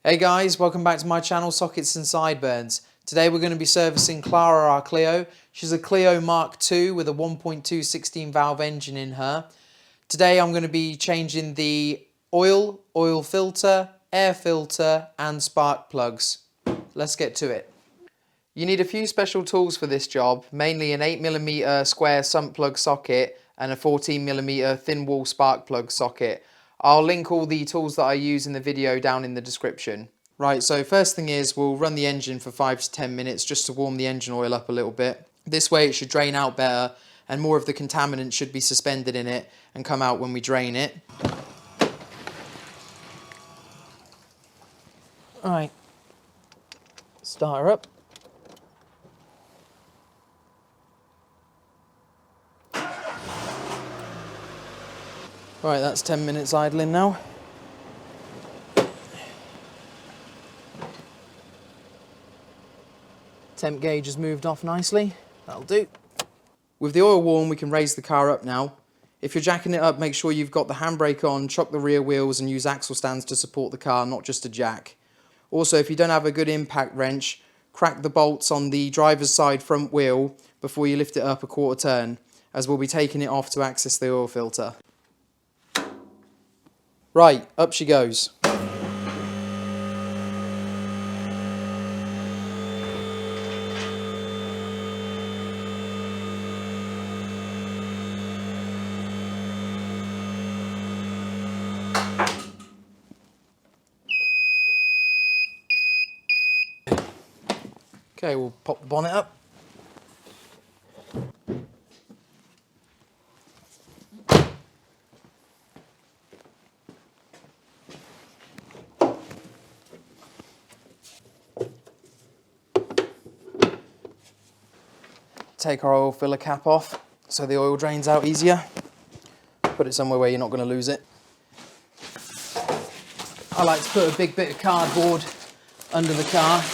Hey guys, welcome back to my channel, Sockets and Sideburns. Today we're going to be servicing Clara, our Clio. She's a Clio Mk2 with a 1.2 16 valve engine in her. Today I'm going to be changing the oil filter, air filter and spark plugs. Let's get to it. You need a few special tools for this job, mainly an 8mm square sump plug socket and a 14mm thin wall spark plug socket. I'll link all the tools that I use in the video down in the description. Right, so first thing is we'll run the engine for 5 to 10 minutes just to warm the engine oil up a little bit. This way it should drain out better and more of the contaminant should be suspended in it and come out when we drain it. Alright, start her up. Right, that's 10 minutes idling now. Temp gauge has moved off nicely, that'll do. With the oil warm, we can raise the car up now. If you're jacking it up, make sure you've got the handbrake on, chock the rear wheels and use axle stands to support the car, not just a jack. Also, if you don't have a good impact wrench, crack the bolts on the driver's side front wheel before you lift it up a quarter turn, as we'll be taking it off to access the oil filter. Right, up she goes. Okay, we'll pop the bonnet up. Take our oil filler cap off so the oil drains out easier. Put it somewhere where you're not going to lose it. I like to put a big bit of cardboard under the car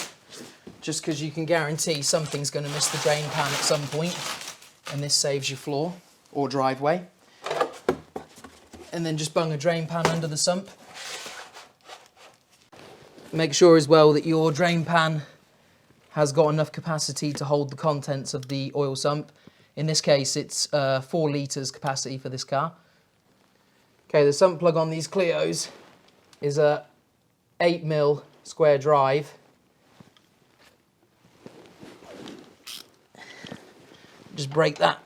just because you can guarantee something's going to miss the drain pan at some point, and this saves your floor or driveway. And then just bung a drain pan under the sump. Make sure as well that your drain pan has got enough capacity to hold the contents of the oil sump. In this case, it's 4 litres capacity for this car. Okay, the sump plug on these Clios is a 8mm square drive. Just break that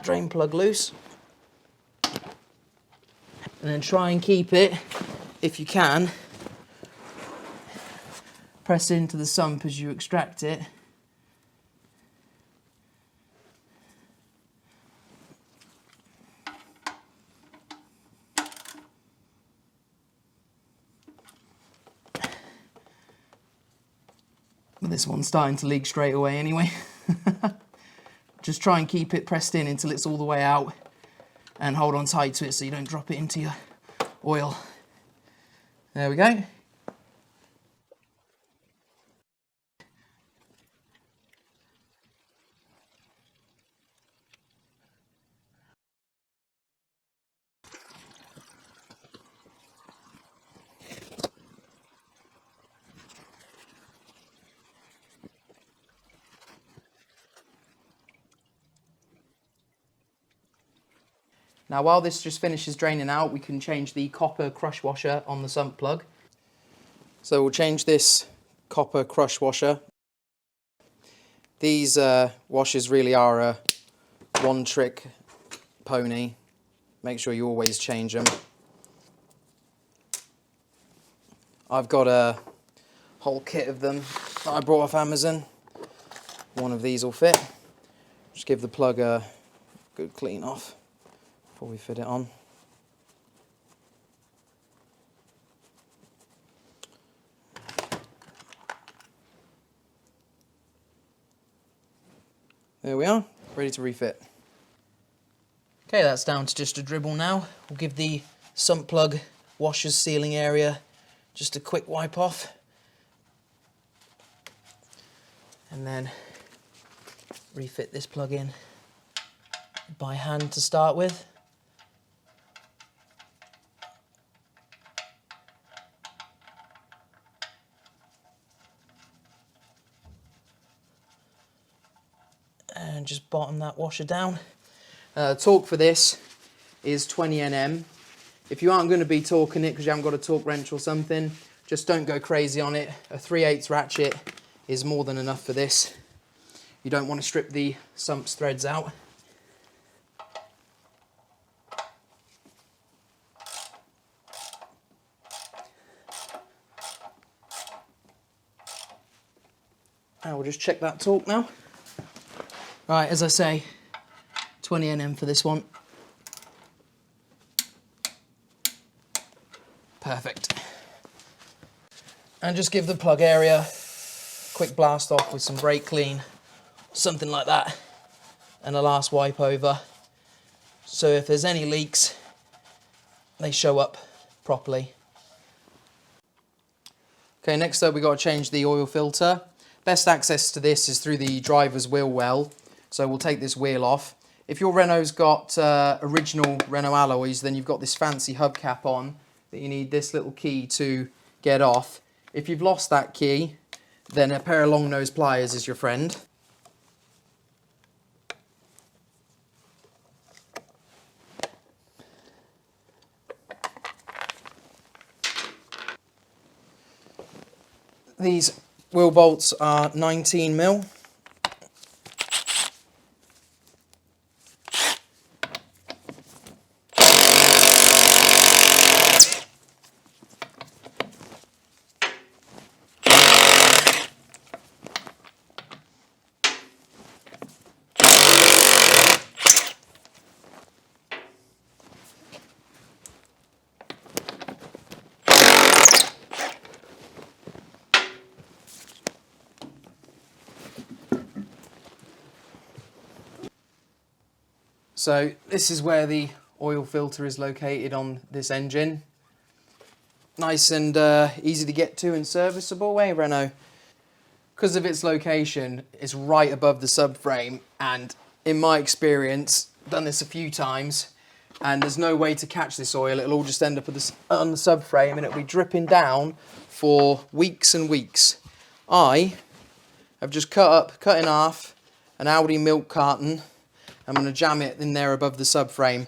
drain plug loose. And then try and keep it, if you can, press into the sump as you extract it. But this one's starting to leak straight away anyway. Just try and keep it pressed in until it's all the way out and hold on tight to it so you don't drop it into your oil. There we go. Now while this just finishes draining out, we can change the copper crush washer on the sump plug. So we'll change this copper crush washer. These washers really are a one-trick pony. Make sure you always change them. I've got a whole kit of them that I brought off Amazon. One of these will fit. Just give the plug a good clean off before we fit it on. There we are, ready to refit. Okay, that's down to just a dribble now. We'll give the sump plug washer's sealing area just a quick wipe off. And then refit this plug in by hand to start with. and just bottom that washer down. Torque for this is 20 Nm. If you aren't going to be torquing it because you haven't got a torque wrench or something, just don't go crazy on it. A 3/8 ratchet is more than enough for this. You don't want to strip the sump's threads out. And we'll just check that torque now. Right, as I say, 20 Nm for this one. Perfect. And just give the plug area a quick blast off with some brake clean, something like that, and a last wipe over. So if there's any leaks, they show up properly. Okay, next up we've got to change the oil filter. Best access to this is through the driver's wheel well, so we'll take this wheel off. If your Renault's got original Renault alloys, then you've got this fancy hubcap on that you need this little key to get off. If you've lost that key, then a pair of long nose pliers is your friend. These wheel bolts are 19mm. So this is where the oil filter is located on this engine. Nice and easy to get to and serviceable, eh, Renault? Because of its location, it's right above the subframe, and in my experience, done this a few times, and there's no way to catch this oil. It'll all just end up on the subframe, and it'll be dripping down for weeks and weeks. I have just cut in half an Audi milk carton. I'm going to jam it in there above the subframe.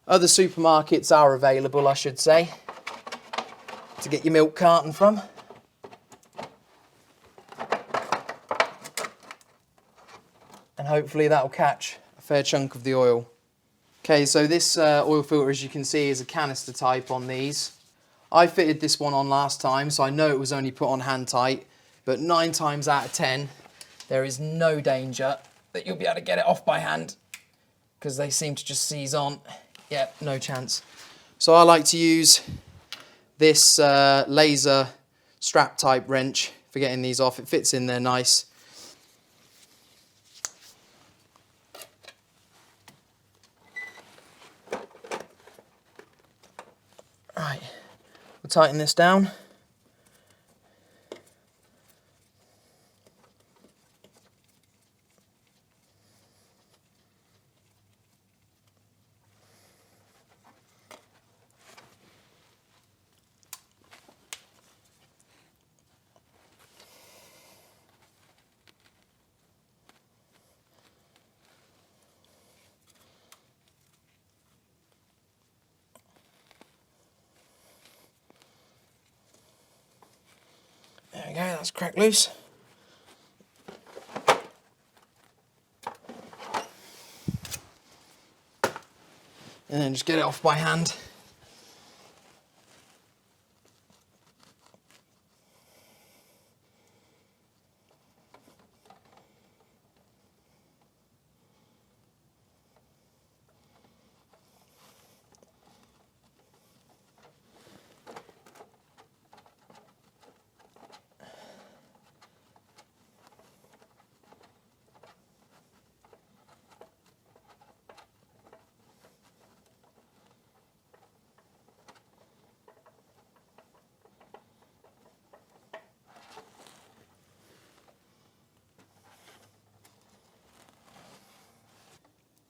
Other supermarkets are available, I should say, to get your milk carton from. And hopefully that'll catch a fair chunk of the oil. Okay, so this oil filter, as you can see, is a canister type on these. I fitted this one on last time, so I know it was only put on hand tight, but 9 times out of 10, there is no danger that you'll be able to get it off by hand, because they seem to just seize on. Yeah, no chance. So I like to use this laser strap type wrench for getting these off. It fits in there nice. Right, we'll tighten this down. There we go, that's cracked loose. And then just get it off by hand.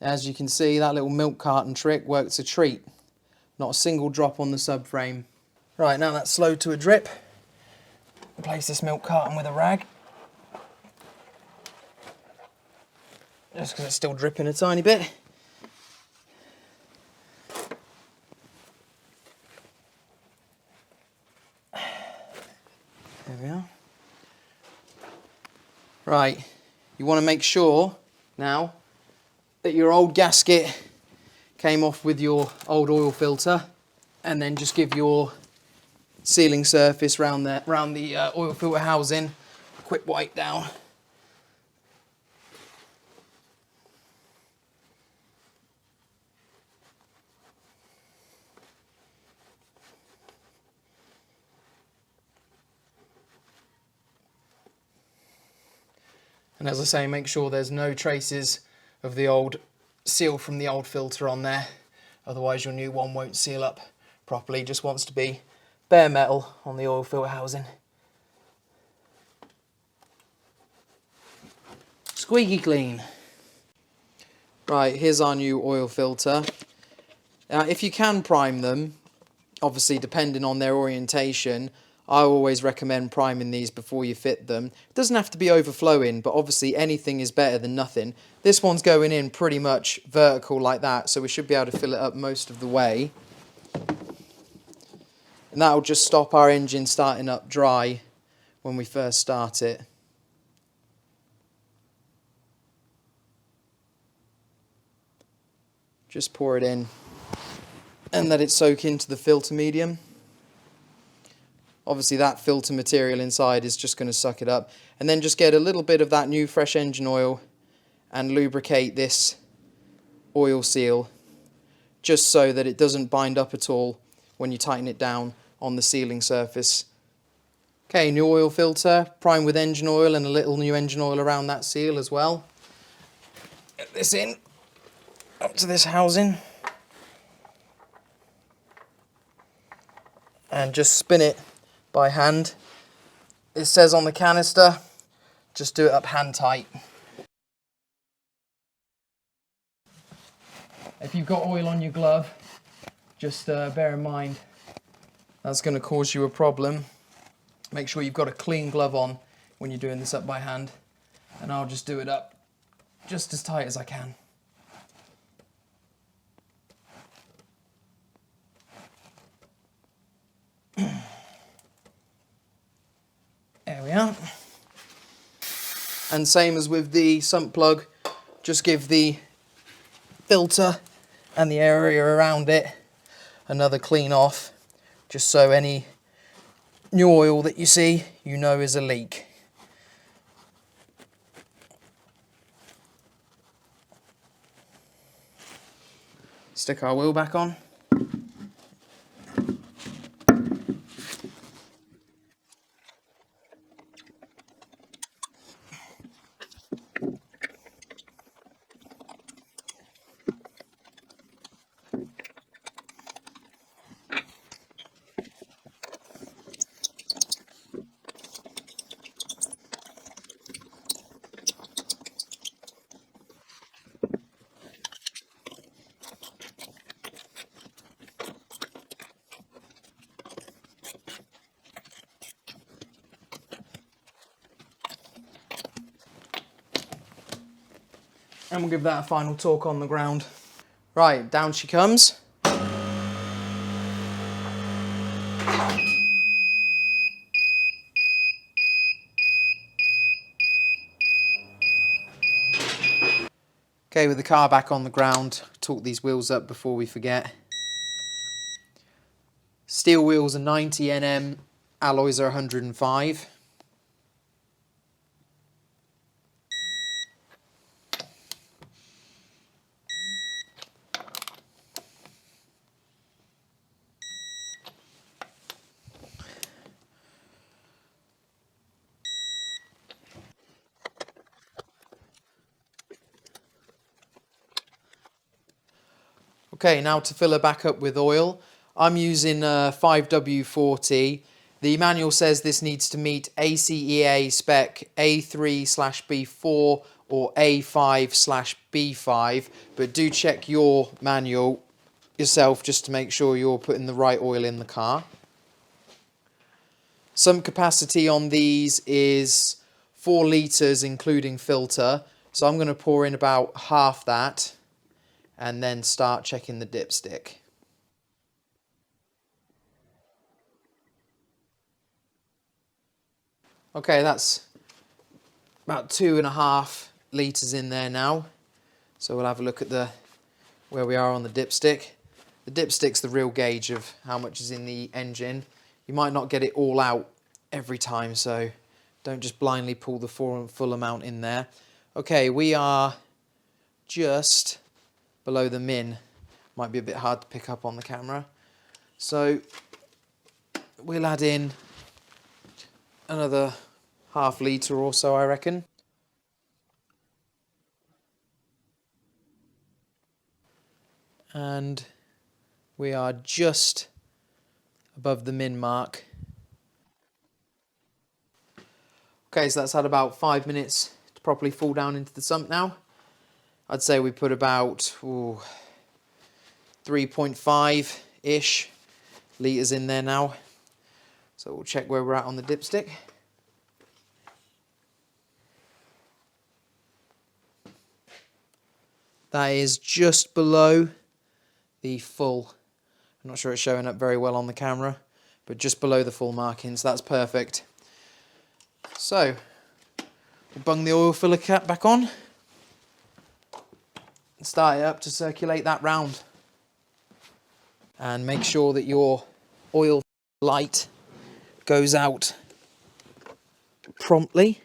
As you can see, that little milk carton trick works a treat. Not a single drop on the subframe. Right, now that's slowed to a drip. Place this milk carton with a rag. just because it's still dripping a tiny bit. There we are. Right, you want to make sure now that your old gasket came off with your old oil filter, and then just give your sealing surface round the oil filter housing a quick wipe down. And as I say, make sure there's no traces of the old seal from the old filter on there, otherwise your new one won't seal up properly. Just wants to be bare metal on the oil filter housing. Squeaky clean. Right, here's our new oil filter. If you can prime them, obviously depending on their orientation, I always recommend priming these before you fit them. It doesn't have to be overflowing, but obviously anything is better than nothing. This one's going in pretty much vertical like that, so we should be able to fill it up most of the way. And that'll just stop our engine starting up dry when we first start it. Just pour it in and let it soak into the filter medium. Obviously that filter material inside is just going to suck it up. And then just get a little bit of that new fresh engine oil and lubricate this oil seal, just so that it doesn't bind up at all when you tighten it down on the sealing surface. Okay, new oil filter, prime with engine oil and a little new engine oil around that seal as well. Get this in, up to this housing. And just spin it by hand. It says on the canister, just do it up hand tight. If you've got oil on your glove, just bear in mind that's going to cause you a problem. Make sure you've got a clean glove on when you're doing this up by hand, and I'll just do it up just as tight as I can. There we are. And same as with the sump plug, just give the filter and the area around it another clean off, just so any new oil that you see, you know is a leak. Stick our wheel back on. And we'll give that a final torque on the ground. Right, down she comes. Okay, with the car back on the ground, torque these wheels up before we forget. Steel wheels are 90 Nm, alloys are 105. Okay, now to fill her back up with oil, I'm using 5W40. The manual says this needs to meet ACEA spec A3/B4 or A5/B5, but do check your manual yourself just to make sure you're putting the right oil in the car. Sump capacity on these is 4 litres including filter, So I'm going to pour in about half that and then start checking the dipstick. Okay, that's about 2.5 litres in there now. So we'll have a look at where we are on the dipstick. The dipstick's the real gauge of how much is in the engine. You might not get it all out every time, so don't just blindly pull the full amount in there. Okay, we are just below the min. Might be a bit hard to pick up on the camera. So we'll add in another half litre or so, I reckon. And we are just above the min mark. Okay, so that's had about 5 minutes to properly fall down into the sump now. I'd say we put about 3.5-ish litres in there now. So we'll check where we're at on the dipstick. That is just below the full. I'm not sure it's showing up very well on the camera, but just below the full marking, so that's perfect. So, we'll bung the oil filler cap back on and start it up to circulate that round. And make sure that your oil light goes out promptly.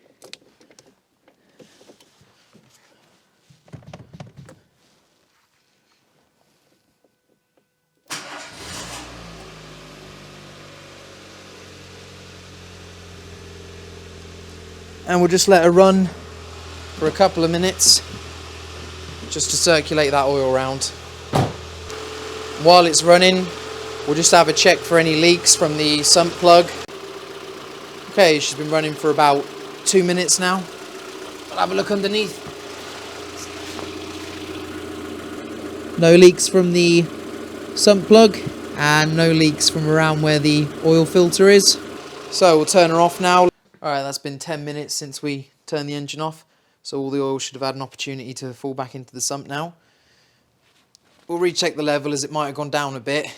And we'll just let her run for a couple of minutes just to circulate that oil round. While it's running, we'll just have a check for any leaks from the sump plug. Okay, she's been running for about 2 minutes now. We'll have a look underneath. No leaks from the sump plug and no leaks from around where the oil filter is. So we'll turn her off now. Alright, that's been 10 minutes since we turned the engine off, so all the oil should have had an opportunity to fall back into the sump now. We'll recheck the level as it might have gone down a bit,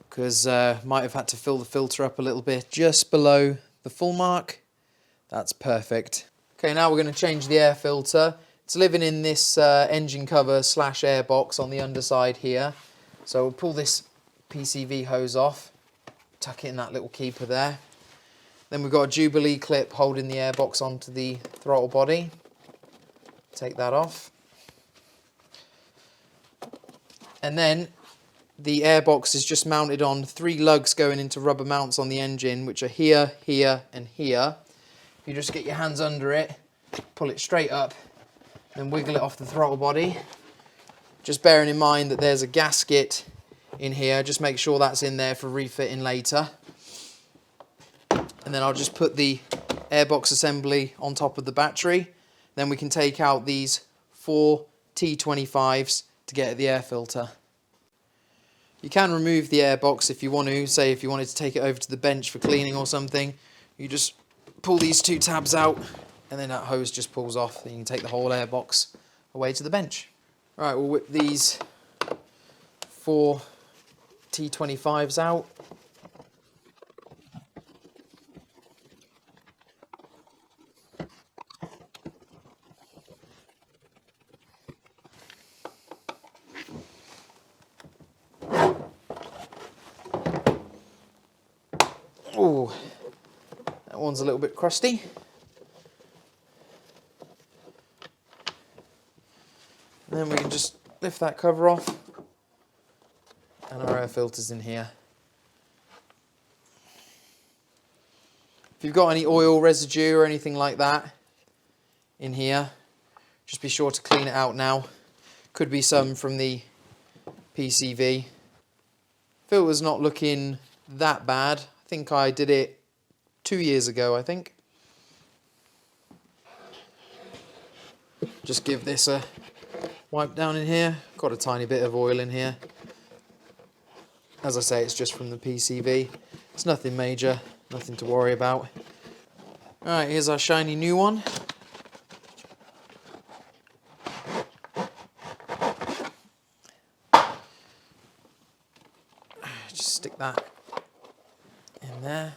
because might have had to fill the filter up a little bit. Just below the full mark, that's perfect. Okay, now we're going to change the air filter. It's living in this engine cover / air box on the underside here. So we'll pull this PCV hose off, tuck it in that little keeper there. Then we've got a Jubilee clip holding the airbox onto the throttle body. Take that off. And then the airbox is just mounted on 3 lugs going into rubber mounts on the engine, which are here, here, and here. You just get your hands under it, pull it straight up, and wiggle it off the throttle body. Just bearing in mind that there's a gasket in here, just make sure that's in there for refitting later. And then I'll just put the airbox assembly on top of the battery. Then we can take out these 4 T25s to get at the air filter. You can remove the airbox if you want to, say if you wanted to take it over to the bench for cleaning or something. You just pull these 2 tabs out and then that hose just pulls off and you can take the whole airbox away to the bench. Alright, we'll whip these 4 T25s out. Oh, that one's a little bit crusty. And then we can just lift that cover off and our air filter's in here. If you've got any oil residue or anything like that in here, just be sure to clean it out now. Could be some from the PCV. Filter's not looking that bad. I think I did it 2 years ago, I think. Just give this a wipe down in here. Got a tiny bit of oil in here. As I say, it's just from the PCV. It's nothing major, nothing to worry about. Alright, here's our shiny new one. just stick that in there.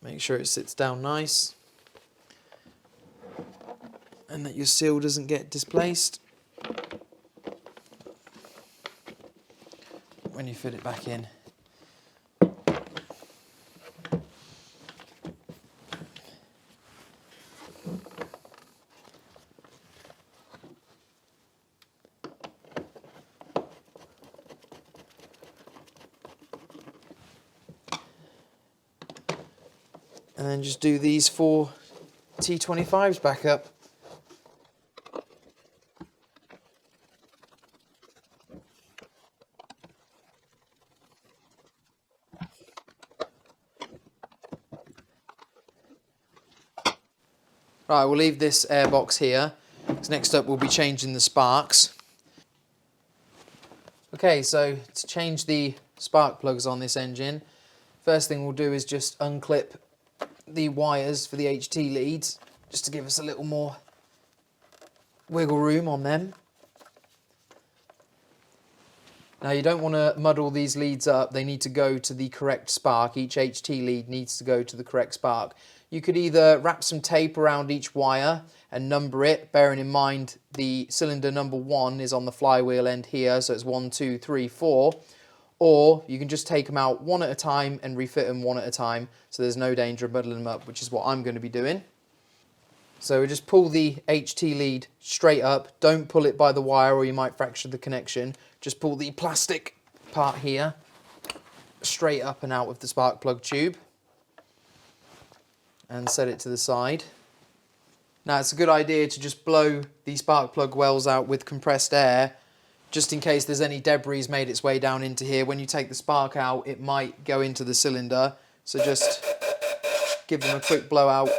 Make sure it sits down nice and that your seal doesn't get displaced when you fit it back in. And then just do these 4 T25s back up. Right, we'll leave this air box here, because next up we'll be changing the sparks. Okay, so to change the spark plugs on this engine, first thing we'll do is just unclip the wires for the HT leads, just to give us a little more wiggle room on them. Now you don't want to muddle these leads up, they need to go to the correct spark. Each HT lead needs to go to the correct spark. You could either wrap some tape around each wire and number it, bearing in mind the cylinder number 1 is on the flywheel end here, so it's 1, 2, 3, 4. Or you can just take them out one at a time and refit them one at a time, so there's no danger of muddling them up, which is what I'm going to be doing. So we just pull the HT lead straight up. Don't pull it by the wire or you might fracture the connection. Just pull the plastic part here straight up and out of the spark plug tube and set it to the side. Now it's a good idea to just blow the spark plug wells out with compressed air, just in case there's any debris made its way down into here. When you take the spark out, it might go into the cylinder, so just give them a quick blowout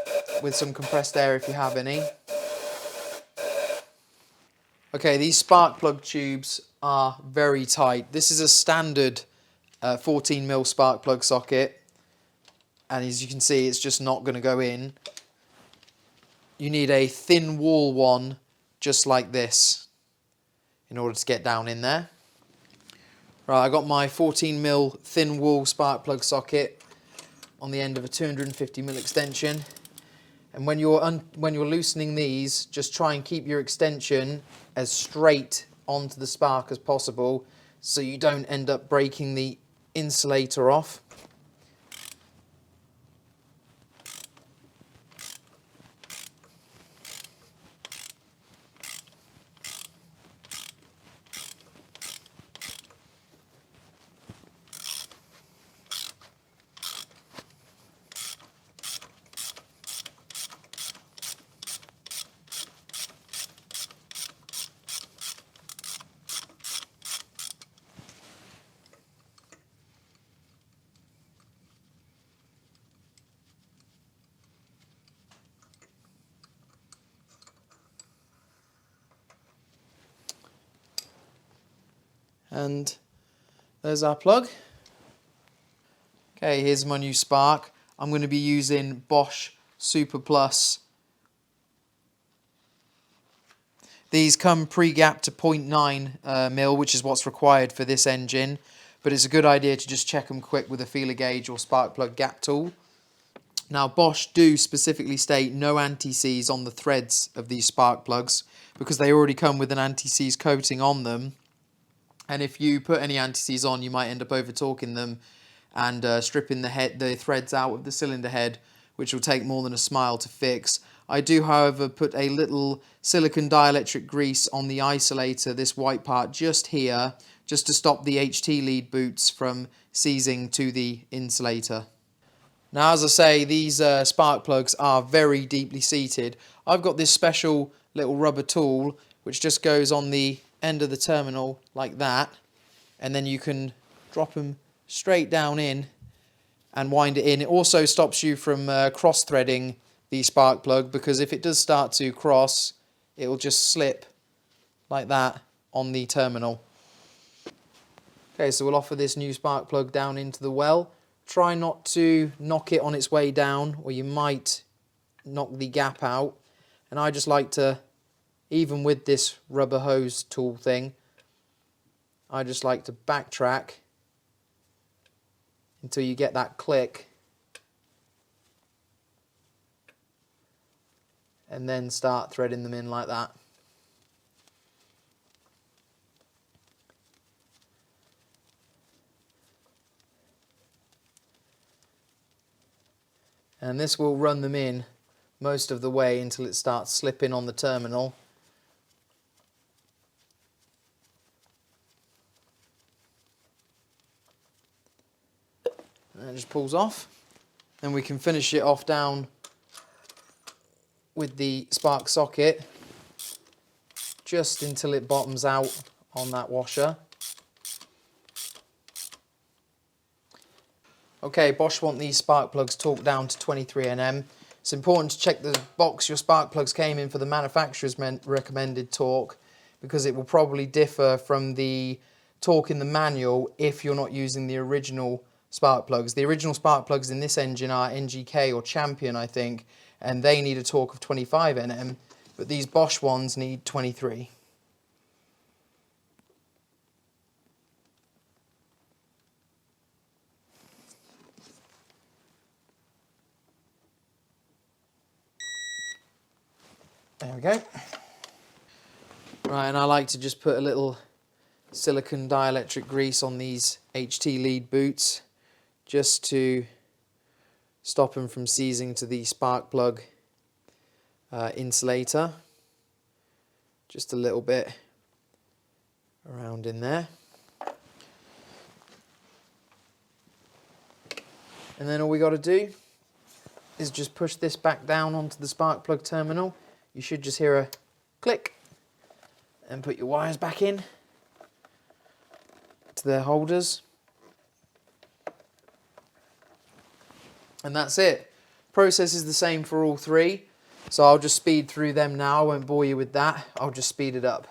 with some compressed air if you have any. Okay, these spark plug tubes are very tight. This is a standard 14mm spark plug socket, and as you can see, it's just not going to go in. You need a thin wall one just like this in order to get down in there. Right, I got my 14mm thin wall spark plug socket on the end of a 250mm extension. And when you're loosening these, just try and keep your extension as straight onto the spark as possible, so you don't end up breaking the insulator off. And there's our plug. Okay, here's my new spark. I'm going to be using Bosch Super Plus. These come pre-gapped to 0.9 mil, which is what's required for this engine, but it's a good idea to just check them quick with a feeler gauge or spark plug gap tool. Now Bosch do specifically state no anti-seize on the threads of these spark plugs, because they already come with an anti-seize coating on them. And if you put any anti-seize on, you might end up over-torquing them and stripping the threads out of the cylinder head, which will take more than a smile to fix. I do, however, put a little silicone dielectric grease on the isolator, this white part just here, just to stop the HT lead boots from seizing to the insulator. Now, as I say, these spark plugs are very deeply seated. I've got this special little rubber tool which just goes on the end of the terminal like that, and then you can drop them straight down in and wind it in. It also stops you from cross-threading the spark plug, because if it does start to cross, it will just slip like that on the terminal. Okay, so we'll offer this new spark plug down into the well. Try not to knock it on its way down, or you might knock the gap out. And I just like to, even with this rubber hose tool thing, I just like to backtrack until you get that click, and then start threading them in like that. And this will run them in most of the way until it starts slipping on the terminal. And it just pulls off. Then we can finish it off down with the spark socket just until it bottoms out on that washer. Okay, Bosch want these spark plugs torqued down to 23 Nm. It's important to check the box your spark plugs came in for the manufacturer's recommended torque, because it will probably differ from the torque in the manual if you're not using the original spark plugs. The original spark plugs in this engine are NGK or Champion, I think, and they need a torque of 25 Nm, but these Bosch ones need 23. There we go. Right, and I like to just put a little silicone dielectric grease on these HT lead boots just to stop them from seizing to the spark plug insulator. Just a little bit around in there. And then all we got to do is just push this back down onto the spark plug terminal. You should just hear a click, and put your wires back in to their holders. And that's it. Process is the same for all three, so I'll just speed through them now. I won't bore you with that. I'll just speed it up.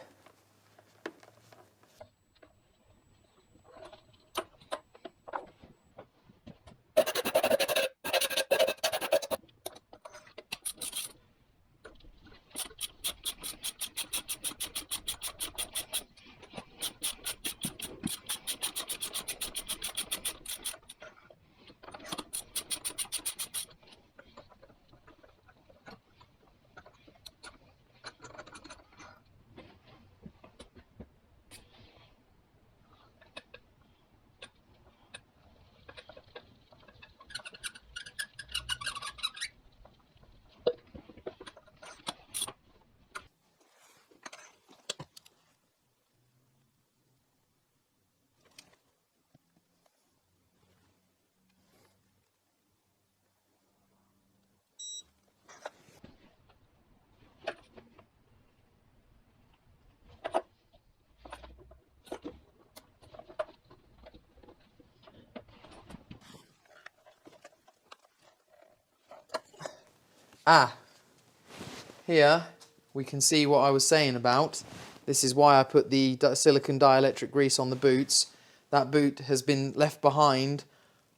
Here we can see what I was saying about. This is why I put the silicone dielectric grease on the boots. That boot has been left behind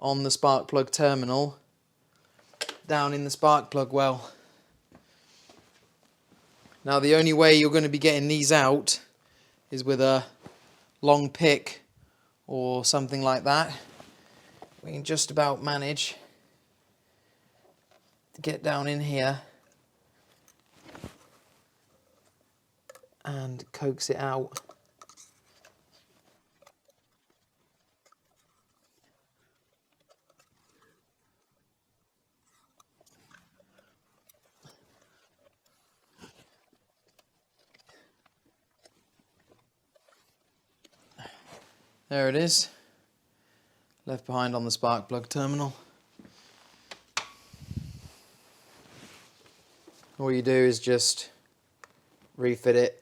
on the spark plug terminal, down in the spark plug well. Now the only way you're going to be getting these out is with a long pick or something like that. We can just about manage to get down in here and coax it out. There it is, left behind on the spark plug terminal. All you do is just refit it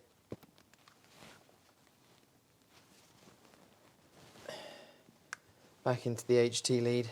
back into the HT lead.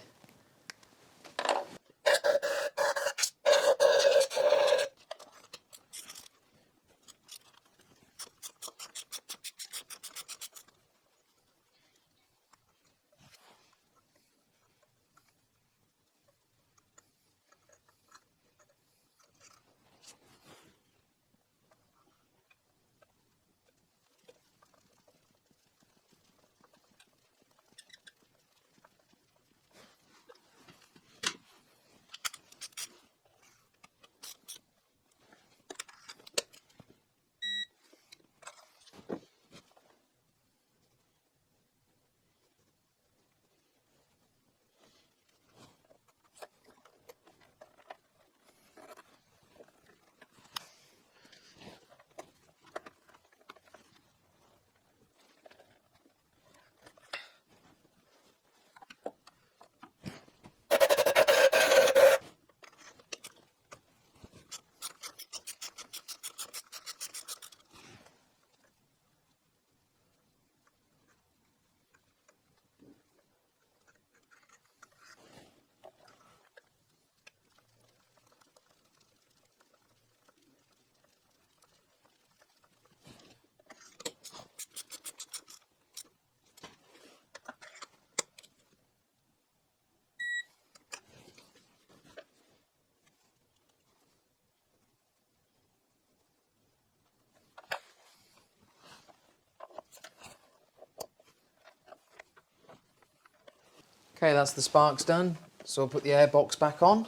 Okay, that's the sparks done. So I'll put the air box back on.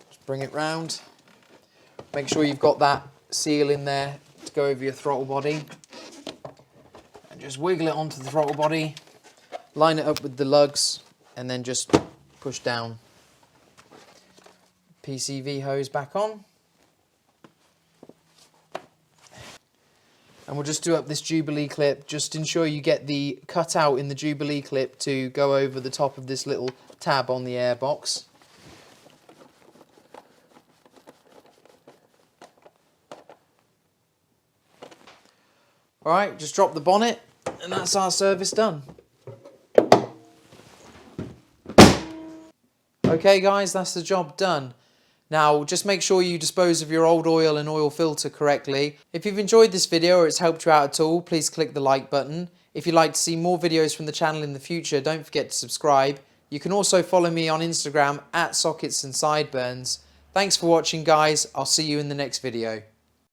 Just bring it round. Make sure you've got that seal in there to go over your throttle body. And just wiggle it onto the throttle body. Line it up with the lugs and then just push down. PCV hose back on. And we'll just do up this Jubilee clip. Just ensure you get the cutout in the Jubilee clip to go over the top of this little tab on the airbox. Alright, just drop the bonnet and that's our service done. Okay guys, that's the job done. Now, just make sure you dispose of your old oil and oil filter correctly. If you've enjoyed this video or it's helped you out at all, please click the like button. If you'd like to see more videos from the channel in the future, don't forget to subscribe. You can also follow me on Instagram @SocketsAndSideburns. Thanks for watching guys, I'll see you in the next video.